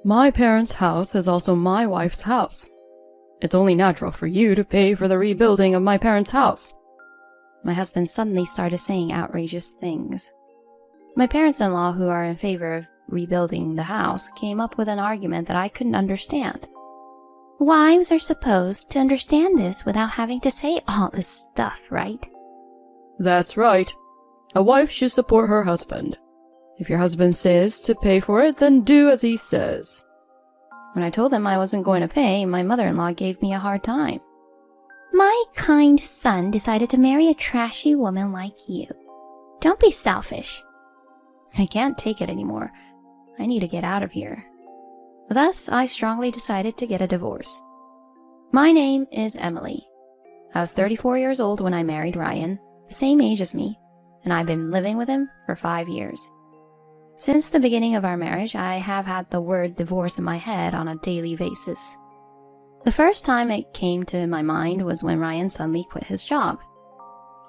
My parents' house is also my wife's house. It's only natural for you to pay for the rebuilding of my parents' house. My husband suddenly started saying outrageous things. My parents-in-law, who are in favor of rebuilding the house, came up with an argument that I couldn't understand. Wives are supposed to understand this without having to say all this stuff, right? That's right. A wife should support her husband. If your husband says to pay for it, then do as he says. When I told him I wasn't going to pay, my mother-in-law gave me a hard time. My kind son decided to marry a trashy woman like you. Don't be selfish. I can't take it anymore. I need to get out of here. Thus, I strongly decided to get a divorce. My name is Emily. I was 34 years old when I married Ryan, the same age as me, and I've been living with him for 5 years. Since the beginning of our marriage, I have had the word divorce in my head on a daily basis. The first time it came to my mind was when Ryan suddenly quit his job.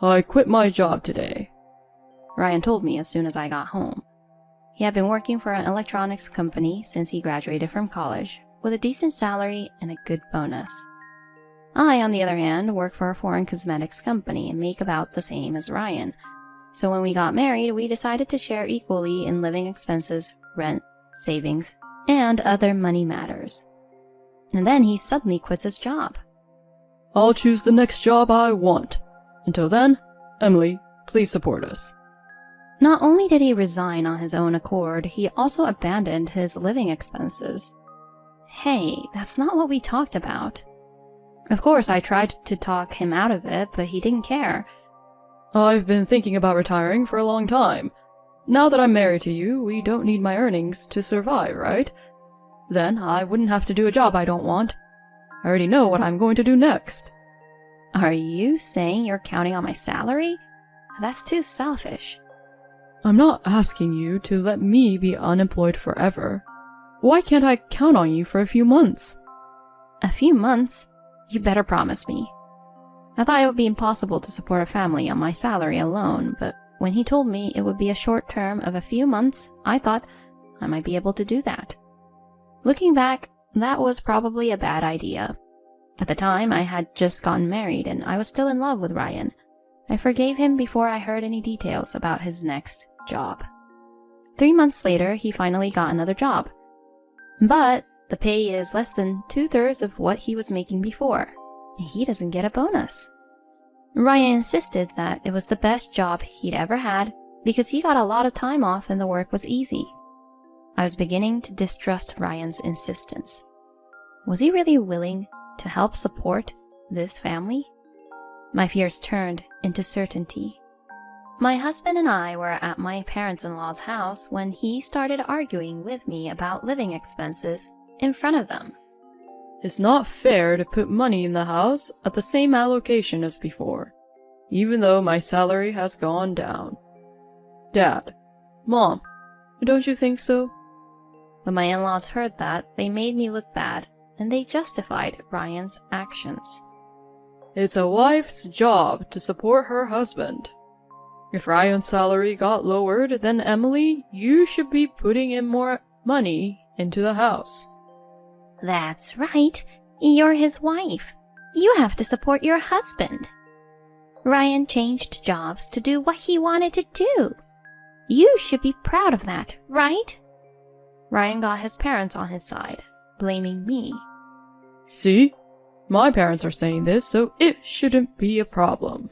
I quit my job today, Ryan told me as soon as I got home. He had been working for an electronics company since he graduated from college, with a decent salary and a good bonus. I, on the other hand, work for a foreign cosmetics company and make about the same as Ryan. So when we got married, we decided to share equally in living expenses, rent, savings, and other money matters. And then he suddenly quits his job. I'll choose the next job I want. Until then, Emily, please support us. Not only did he resign on his own accord, he also abandoned his living expenses. Hey, that's not what we talked about. Of course, I tried to talk him out of it, but he didn't care. I've been thinking about retiring for a long time. Now that I'm married to you, we don't need my earnings to survive, right? Then I wouldn't have to do a job I don't want. I already know what I'm going to do next. Are you saying you're counting on my salary? That's too selfish. I'm not asking you to let me be unemployed forever. Why can't I count on you for a few months? A few months? You better promise me. I thought it would be impossible to support a family on my salary alone, but when he told me it would be a short term of a few months, I thought I might be able to do that. Looking back, that was probably a bad idea. At the time, I had just gotten married and I was still in love with Ryan. I forgave him before I heard any details about his next job. 3 months later, he finally got another job. But the pay is less than 2/3 of what he was making before, and he doesn't get a bonus. Ryan insisted that it was the best job he'd ever had because he got a lot of time off and the work was easy. I was beginning to distrust Ryan's insistence. Was he really willing to help support this family? My fears turned into certainty. My husband and I were at my parents-in-law's house when he started arguing with me about living expenses in front of them. It's not fair to put money in the house at the same allocation as before, even though my salary has gone down. Dad, Mom, don't you think so? When my in-laws heard that, they made me look bad, and they justified Ryan's actions. It's a wife's job to support her husband. If Ryan's salary got lowered, then Emily, you should be putting in more money into the house. That's right. You're his wife. You have to support your husband. Ryan changed jobs to do what he wanted to do. You should be proud of that, right? Ryan got his parents on his side, blaming me. See? My parents are saying this, so it shouldn't be a problem.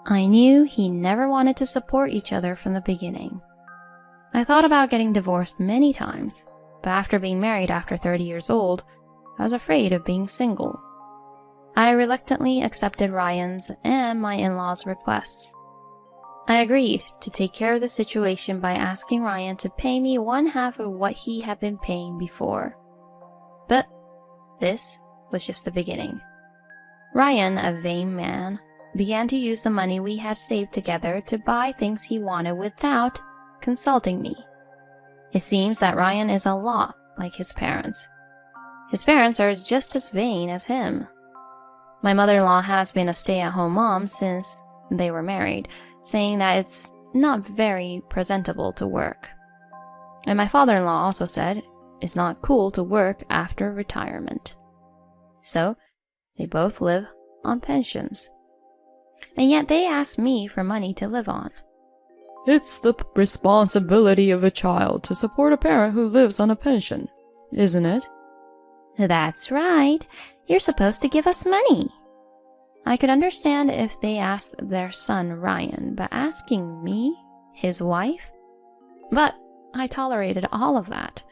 I knew he never wanted to support each other from the beginning. I thought about getting divorced many times, but after being married after 30 years old, I was afraid of being single. I reluctantly accepted Ryan's and my in-laws' requests. I agreed to take care of the situation by asking Ryan to pay me 1/2 of what he had been paying before. But this was just the beginning. Ryan, a vain man, began to use the money we had saved together to buy things he wanted without consulting me. It seems that Ryan is a lot like his parents. His parents are just as vain as him. My mother-in-law has been a stay-at-home mom since they were married, saying that it's not very presentable to work. And my father-in-law also said it's not cool to work after retirement. So, they both live on pensions. And yet they ask me for money to live on. It's the responsibility of a child to support a parent who lives on a pension, isn't it? That's right. You're supposed to give us money. I could understand if they asked their son Ryan, but asking me, his wife? But I tolerated all of that.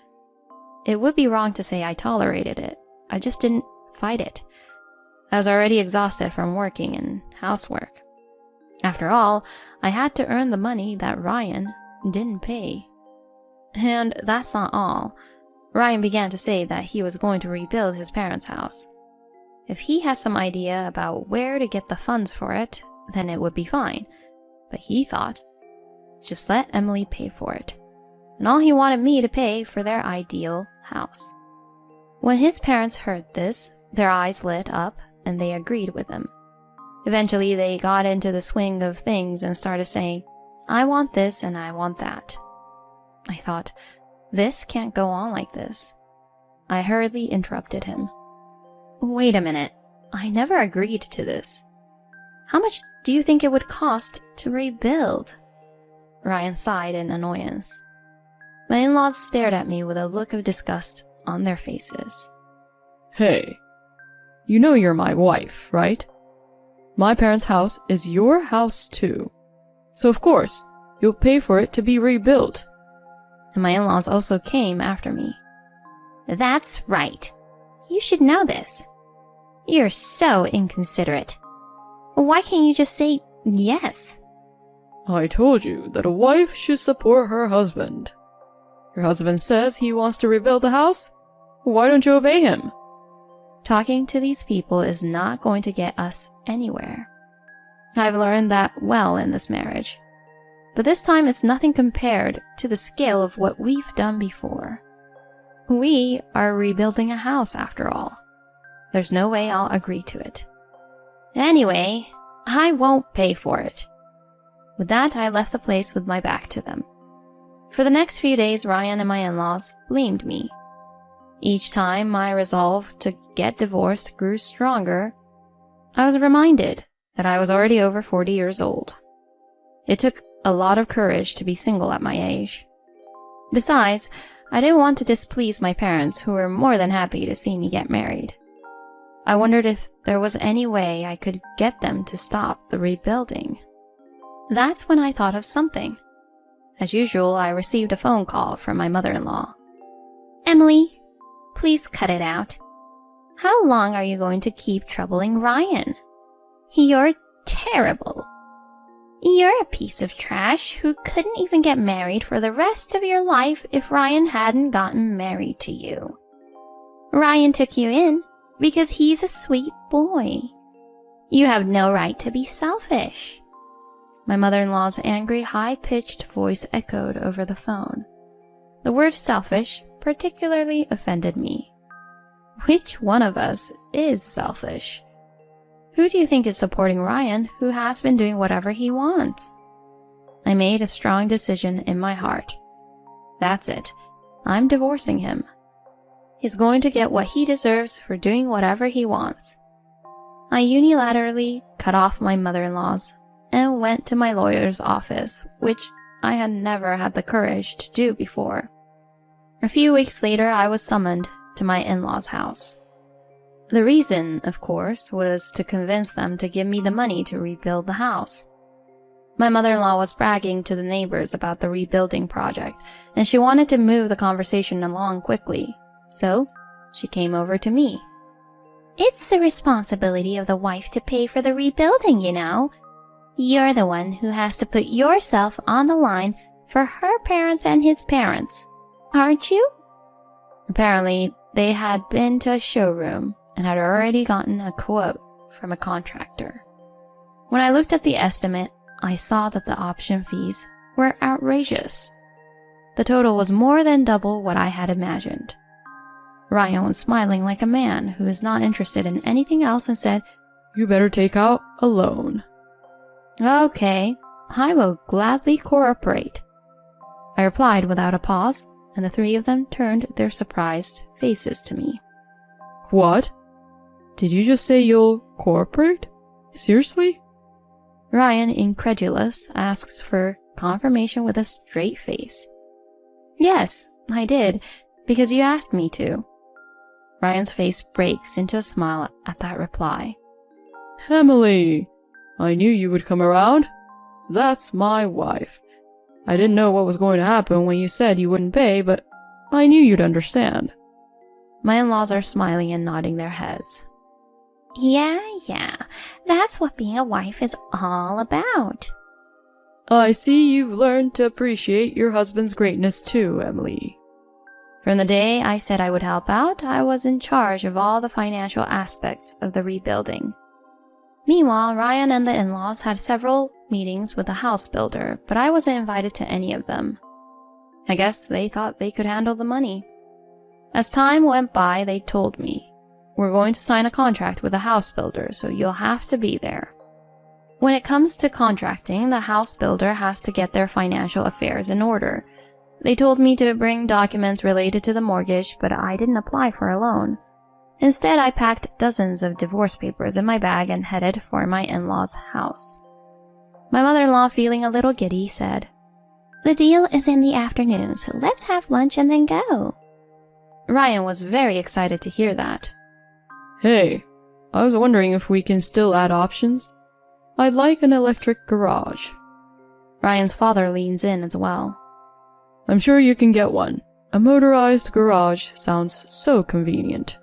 It would be wrong to say I tolerated it. I just didn't fight it. I was already exhausted from working and housework. After all, I had to earn the money that Ryan didn't pay. And that's not all. Ryan began to say that he was going to rebuild his parents' house. If he has some idea about where to get the funds for it, then it would be fine. But he thought, just let Emily pay for it. And all he wanted me to pay for their ideal house. When his parents heard this, their eyes lit up and they agreed with him. Eventually, they got into the swing of things and started saying, I want this and I want that. I thought, this can't go on like this. I hurriedly interrupted him. Wait a minute. I never agreed to this. How much do you think it would cost to rebuild? Ryan sighed in annoyance. My in-laws stared at me with a look of disgust on their faces. Hey, you know you're my wife, right? My parents' house is your house too. So of course, you'll pay for it to be rebuilt. And my in-laws also came after me. That's right. You should know this. You're so inconsiderate. Why can't you just say yes? I told you that a wife should support her husband. Your husband says he wants to rebuild the house? Why don't you obey him? Talking to these people is not going to get us anywhere. I've learned that well in this marriage. But this time it's nothing compared to the scale of what we've done before. We are rebuilding a house after all. There's no way I'll agree to it. Anyway, I won't pay for it. With that, I left the place with my back to them. For the next few days, Ryan and my in-laws blamed me. Each time my resolve to get divorced grew stronger, I was reminded that I was already over 40 years old. It took a lot of courage to be single at my age. Besides, I didn't want to displease my parents, who were more than happy to see me get married. I wondered if there was any way I could get them to stop the rebuilding. That's when I thought of something. As usual, I received a phone call from my mother-in-law. Emily, please cut it out. How long are you going to keep troubling Ryan? You're terrible. You're a piece of trash who couldn't even get married for the rest of your life if Ryan hadn't gotten married to you. Ryan took you in because he's a sweet boy. You have no right to be selfish. My mother-in-law's angry, high-pitched voice echoed over the phone. The word selfish particularly offended me. Which one of us is selfish? Who do you think is supporting Ryan, who has been doing whatever he wants? I made a strong decision in my heart. That's it. I'm divorcing him. He's going to get what he deserves for doing whatever he wants. I unilaterally cut off my mother-in-law's and went to my lawyer's office, which I had never had the courage to do before. A few weeks later, I was summoned to my in-laws' house. The reason, of course, was to convince them to give me the money to rebuild the house. My mother-in-law was bragging to the neighbors about the rebuilding project, and she wanted to move the conversation along quickly, so she came over to me. It's the responsibility of the wife to pay for the rebuilding, you know. You're the one who has to put yourself on the line for her parents and his parents, aren't you? Apparently, they had been to a showroom and had already gotten a quote from a contractor. When I looked at the estimate, I saw that the option fees were outrageous. The total was more than double what I had imagined. Ryan was smiling like a man who is not interested in anything else and said, You better take out a loan. Okay, I will gladly cooperate. I replied without a pause, and the three of them turned their surprised faces to me. What? Did you just say you'll cooperate? Seriously? Ryan, incredulous, asks for confirmation with a straight face. Yes, I did, because you asked me to. Ryan's face breaks into a smile at that reply. Emily, I knew you would come around. That's my wife. I didn't know what was going to happen when you said you wouldn't pay, but I knew you'd understand. My in-laws are smiling and nodding their heads. Yeah, that's what being a wife is all about. I see you've learned to appreciate your husband's greatness too, Emily. From the day I said I would help out, I was in charge of all the financial aspects of the rebuilding. Meanwhile, Ryan and the in-laws had several meetings with the house builder, but I wasn't invited to any of them. I guess they thought they could handle the money. As time went by, they told me, "We're going to sign a contract with the house builder, so you'll have to be there." When it comes to contracting, the house builder has to get their financial affairs in order. They told me to bring documents related to the mortgage, but I didn't apply for a loan. Instead, I packed dozens of divorce papers in my bag and headed for my in-laws' house. My mother-in-law, feeling a little giddy, said, "The deal is in the afternoon, so let's have lunch and then go." Ryan was very excited to hear that. Hey, I was wondering if we can still add options. I'd like an electric garage. Ryan's father leans in as well. I'm sure you can get one. A motorized garage sounds so convenient.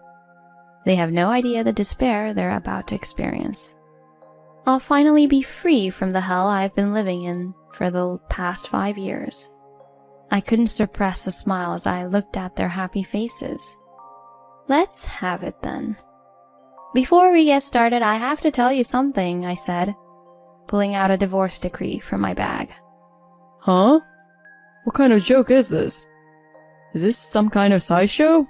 They have no idea the despair they're about to experience. I'll finally be free from the hell I've been living in for the past 5 years. I couldn't suppress a smile as I looked at their happy faces. Let's have it then. Before we get started, I have to tell you something, I said, pulling out a divorce decree from my bag. Huh? What kind of joke is this? Is this some kind of sideshow?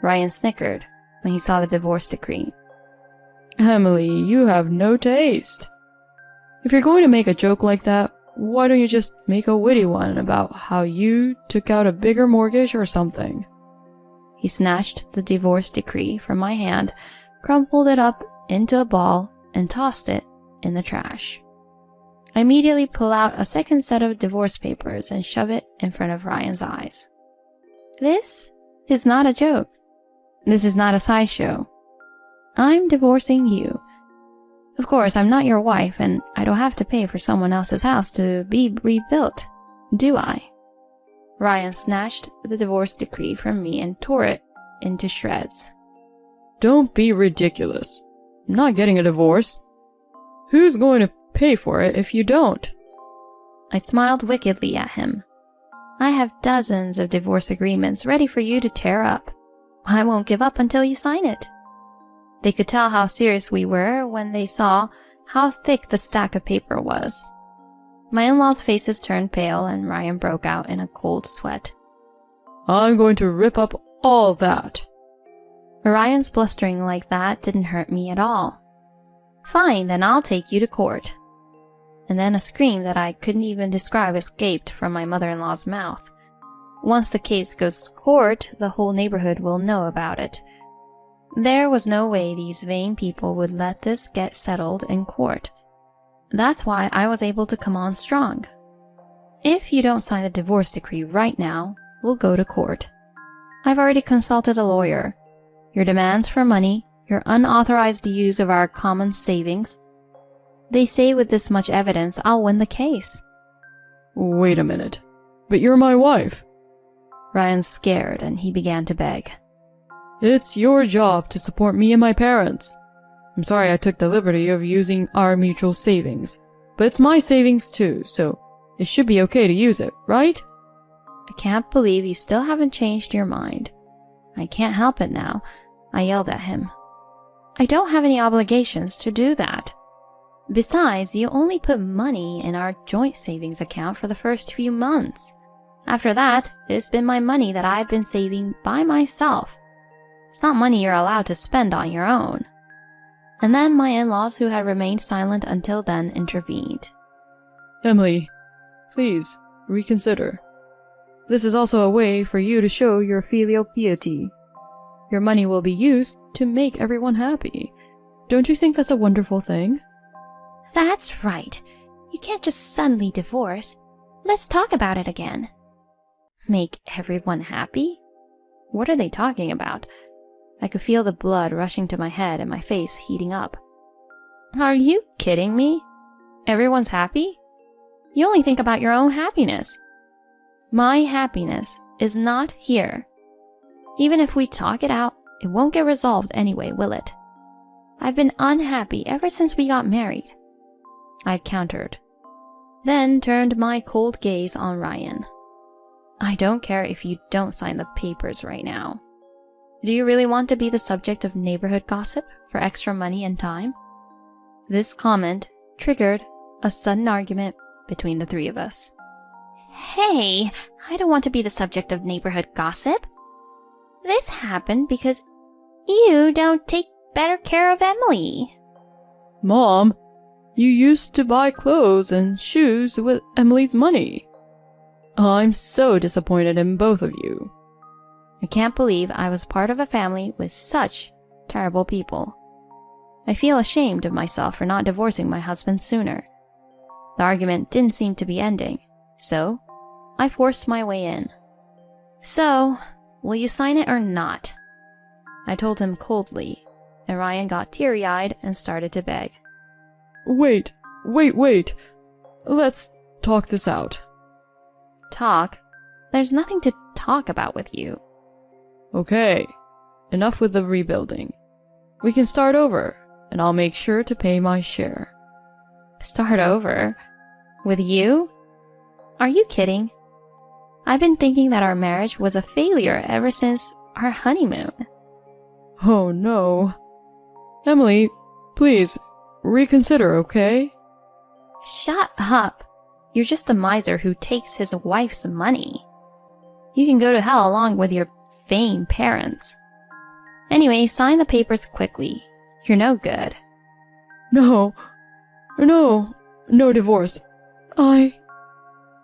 Ryan snickered when he saw the divorce decree. Emily, you have no taste. If you're going to make a joke like that, why don't you just make a witty one about how you took out a bigger mortgage or something? He snatched the divorce decree from my hand, crumpled it up into a ball, and tossed it in the trash. I immediately pull out a second set of divorce papers and shove it in front of Ryan's eyes. This is not a joke. This is not a sideshow. I'm divorcing you. Of course, I'm not your wife, and I don't have to pay for someone else's house to be rebuilt, do I? Ryan snatched the divorce decree from me and tore it into shreds. Don't be ridiculous. I'm not getting a divorce. Who's going to pay for it if you don't? I smiled wickedly at him. I have dozens of divorce agreements ready for you to tear up. I won't give up until you sign it. They could tell how serious we were when they saw how thick the stack of paper was. My in-laws' faces turned pale and Ryan broke out in a cold sweat. I'm going to rip up all that. Ryan's blustering like that didn't hurt me at all. Fine, then I'll take you to court. And then a scream that I couldn't even describe escaped from my mother-in-law's mouth. Once the case goes to court, the whole neighborhood will know about it. There was no way these vain people would let this get settled in court. That's why I was able to come on strong. If you don't sign the divorce decree right now, we'll go to court. I've already consulted a lawyer. Your demands for money, your unauthorized use of our common savings. They say with this much evidence, I'll win the case. Wait a minute. But you're my wife. Ryan's scared and he began to beg. It's your job to support me and my parents. I'm sorry I took the liberty of using our mutual savings, but it's my savings too, so it should be okay to use it, right? I can't believe you still haven't changed your mind. I can't help it now, I yelled at him. I don't have any obligations to do that. Besides, you only put money in our joint savings account for the first few months. After that, it's been my money that I've been saving by myself. It's not money you're allowed to spend on your own. And then my in-laws, who had remained silent until then, intervened. Emily, please, reconsider. This is also a way for you to show your filial piety. Your money will be used to make everyone happy. Don't you think that's a wonderful thing? That's right. You can't just suddenly divorce. Let's talk about it again. Make everyone happy? What are they talking about? I could feel the blood rushing to my head and my face heating up. Are you kidding me? Everyone's happy? You only think about your own happiness. My happiness is not here. Even if we talk it out, it won't get resolved anyway, will it? I've been unhappy ever since we got married. I countered, then turned my cold gaze on Ryan. I don't care if you don't sign the papers right now. Do you really want to be the subject of neighborhood gossip for extra money and time? This comment triggered a sudden argument between the three of us. Hey, I don't want to be the subject of neighborhood gossip. This happened because you don't take better care of Emily. Mom, you used to buy clothes and shoes with Emily's money. I'm so disappointed in both of you. I can't believe I was part of a family with such terrible people. I feel ashamed of myself for not divorcing my husband sooner. The argument didn't seem to be ending, so I forced my way in. So, will you sign it or not? I told him coldly, and Ryan got teary-eyed and started to beg. Wait. Let's talk this out. Talk? There's nothing to talk about with you. Okay, enough with the rebuilding. We can start over, and I'll make sure to pay my share. Start over? With you? Are you kidding? I've been thinking that our marriage was a failure ever since our honeymoon. Oh no. Emily, please, reconsider, okay? Shut up. You're just a miser who takes his wife's money. You can go to hell along with your vain parents. Anyway, sign the papers quickly. You're no good. No divorce.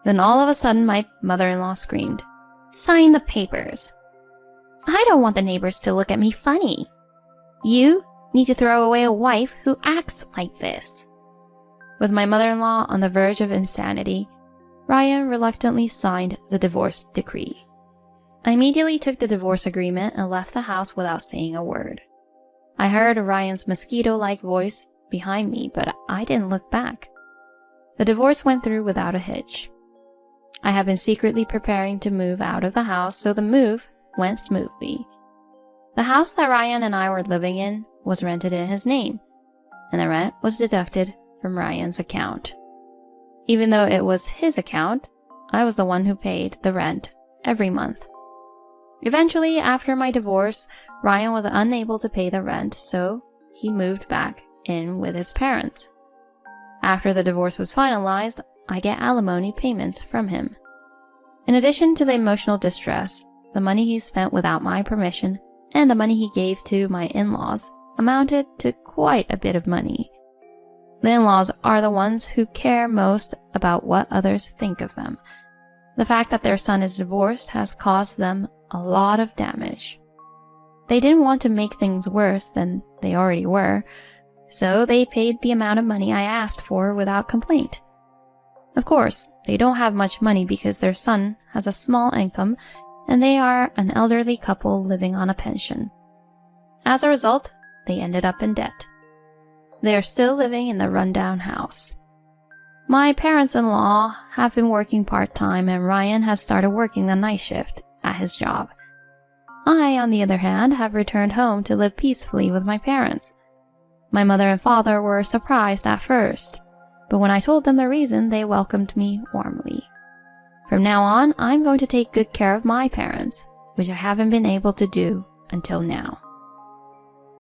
Then all of a sudden my mother-in-law screamed, "Sign the papers." I don't want the neighbors to look at me funny. You need to throw away a wife who acts like this. With my mother-in-law on the verge of insanity, Ryan reluctantly signed the divorce decree. I immediately took the divorce agreement and left the house without saying a word. I heard Ryan's mosquito-like voice behind me, but I didn't look back. The divorce went through without a hitch. I had been secretly preparing to move out of the house, so the move went smoothly. The house that Ryan and I were living in was rented in his name, and the rent was deducted from Ryan's account. Even though it was his account, I was the one who paid the rent every month. Eventually, after my divorce, Ryan was unable to pay the rent, so he moved back in with his parents. After the divorce was finalized, I get alimony payments from him. In addition to the emotional distress, the money he spent without my permission and the money he gave to my in-laws amounted to quite a bit of money. The in-laws are the ones who care most about what others think of them. The fact that their son is divorced has caused them a lot of damage. They didn't want to make things worse than they already were, so they paid the amount of money I asked for without complaint. Of course, they don't have much money because their son has a small income and they are an elderly couple living on a pension. As a result, they ended up in debt. They are still living in the rundown house. My parents-in-law have been working part-time and Ryan has started working the night shift at his job. I, on the other hand, have returned home to live peacefully with my parents. My mother and father were surprised at first, but when I told them the reason, they welcomed me warmly. From now on, I'm going to take good care of my parents, which I haven't been able to do until now.